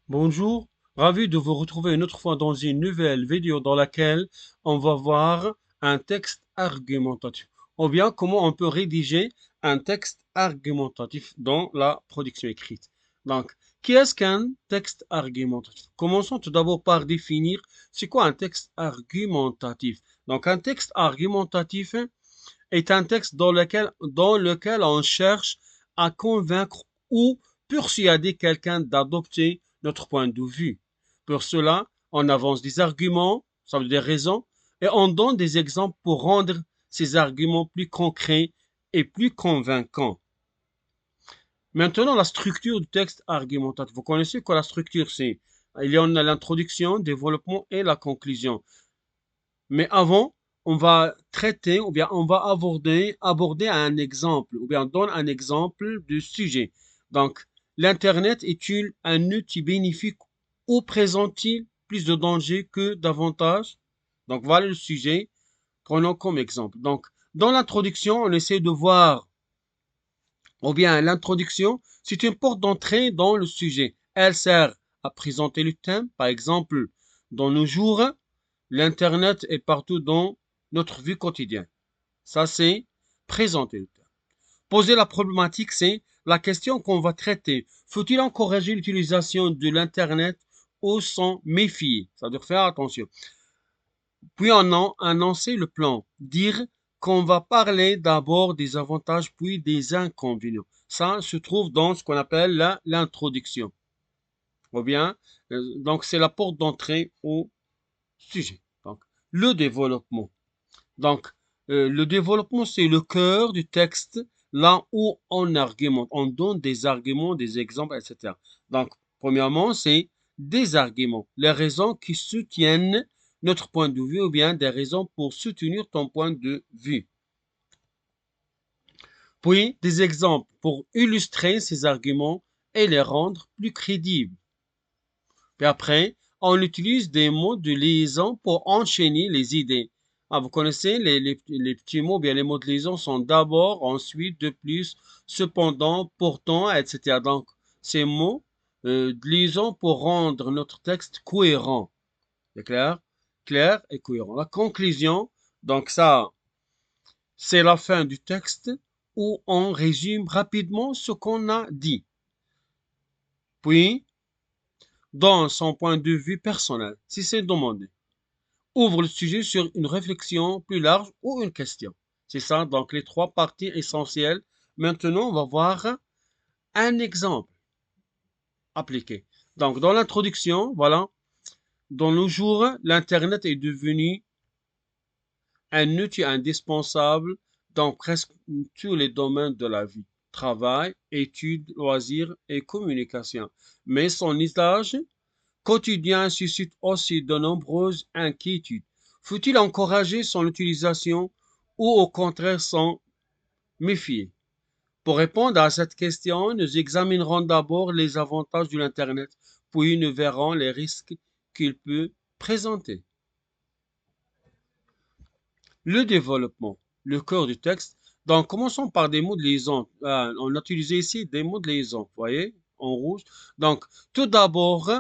Bonjour, ravi de vous retrouver une autre fois dans une nouvelle vidéo dans laquelle on va voir un texte argumentatif ou bien comment on peut rédiger un texte argumentatif dans la production écrite. Donc, qu'est-ce qu'un texte argumentatif? Commençons tout d'abord par définir c'est quoi un texte argumentatif. Donc, un texte argumentatif est un texte dans lequel on cherche à convaincre ou persuader quelqu'un d'adopter notre point de vue. Pour cela, on avance des arguments, ça veut dire des raisons, et on donne des exemples pour rendre ces arguments plus concrets et plus convaincants. Maintenant, la structure du texte argumentatif. Vous connaissez quoi la structure? C'est il y en a l'introduction, le développement et la conclusion. Mais avant, on va traiter ou bien on va aborder un exemple ou bien on donne un exemple du sujet. Donc, l'Internet est-il un outil bénéfique ou présente-t-il plus de dangers que d'avantages? Donc, voilà le sujet. Prenons comme exemple. Donc, dans l'introduction, on essaie de voir, ou bien l'introduction, c'est une porte d'entrée dans le sujet. Elle sert à présenter le thème. Par exemple, dans nos jours, l'Internet est partout dans notre vie quotidienne. Ça, c'est présenter le thème. Poser la problématique, c'est la question qu'on va traiter. Faut-il encourager l'utilisation de l'Internet ou s'en méfier? Ça veut dire faire attention. Puis on a annoncer le plan. Dire qu'on va parler d'abord des avantages puis des inconvénients. Ça se trouve dans ce qu'on appelle l'introduction. Ou bien, donc c'est la porte d'entrée au sujet. Donc, le développement. Donc, le développement, c'est le cœur du texte, là où on argumente, on donne des arguments, des exemples, etc. Donc, premièrement, c'est des arguments, les raisons qui soutiennent notre point de vue ou bien des raisons pour soutenir ton point de vue. Puis, des exemples pour illustrer ces arguments et les rendre plus crédibles. Puis après, on utilise des mots de liaison pour enchaîner les idées. Ah, vous connaissez les petits mots, bien les mots de liaison sont d'abord, ensuite, de plus, cependant, pourtant, etc. Donc, ces mots de liaison pour rendre notre texte cohérent. C'est clair? Clair et cohérent. La conclusion, donc ça, c'est la fin du texte où on résume rapidement ce qu'on a dit. Puis, dans son point de vue personnel, si c'est demandé. Ouvre le sujet sur une réflexion plus large ou une question. C'est ça, donc les trois parties essentielles. Maintenant, on va voir un exemple appliqué. Donc, dans l'introduction, voilà, dans nos jours, l'Internet est devenu un outil indispensable dans presque tous les domaines de la vie. Travail, études, loisirs et communication. Mais son usage quotidien suscite aussi de nombreuses inquiétudes. Faut-il encourager son utilisation ou au contraire s'en méfier? Pour répondre à cette question, nous examinerons d'abord les avantages de l'Internet, puis nous verrons les risques qu'il peut présenter. Le développement, le cœur du texte. Donc, commençons par des mots de liaison. On a utilisé ici des mots de liaison, vous voyez, en rouge. Donc, tout d'abord,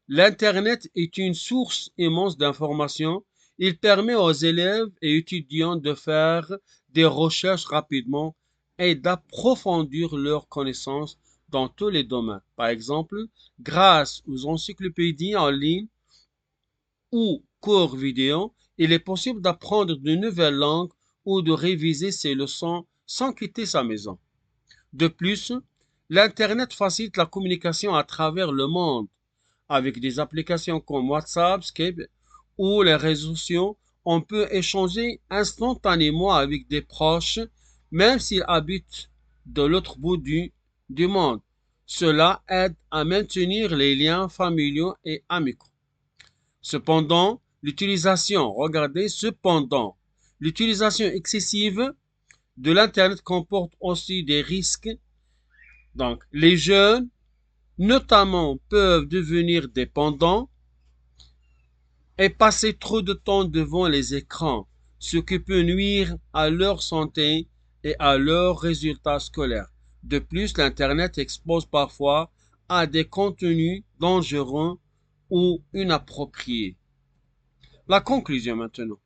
l'Internet est une source immense d'informations. Il permet aux élèves et étudiants de faire des recherches rapidement et d'approfondir leurs connaissances dans tous les domaines. Par exemple, grâce aux encyclopédies en ligne ou cours vidéo, il est possible d'apprendre de nouvelles langues ou de réviser ses leçons sans quitter sa maison. De plus, l'Internet facilite la communication à travers le monde. Avec des applications comme WhatsApp, Skype ou les réseaux sociaux, on peut échanger instantanément avec des proches, même s'ils habitent de l'autre bout du monde. Cela aide à maintenir les liens familiaux et amicaux. Cependant, l'utilisation excessive de l'Internet comporte aussi des risques. Donc, les jeunes, notamment, peuvent devenir dépendants et passer trop de temps devant les écrans, ce qui peut nuire à leur santé et à leurs résultats scolaires. De plus, l'Internet expose parfois à des contenus dangereux ou inapproprié. La conclusion maintenant.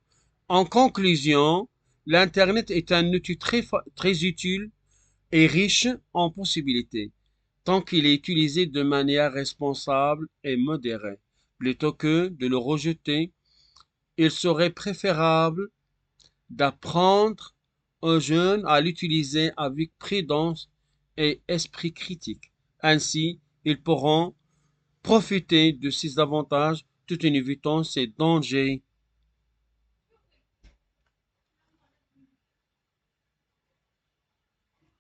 En conclusion, l'Internet est un outil très utile et riche en possibilités, tant qu'il est utilisé de manière responsable et modérée. Plutôt que de le rejeter, il serait préférable d'apprendre aux jeunes à l'utiliser avec prudence et esprit critique. Ainsi, ils pourront profiter de ses avantages tout en évitant ses dangers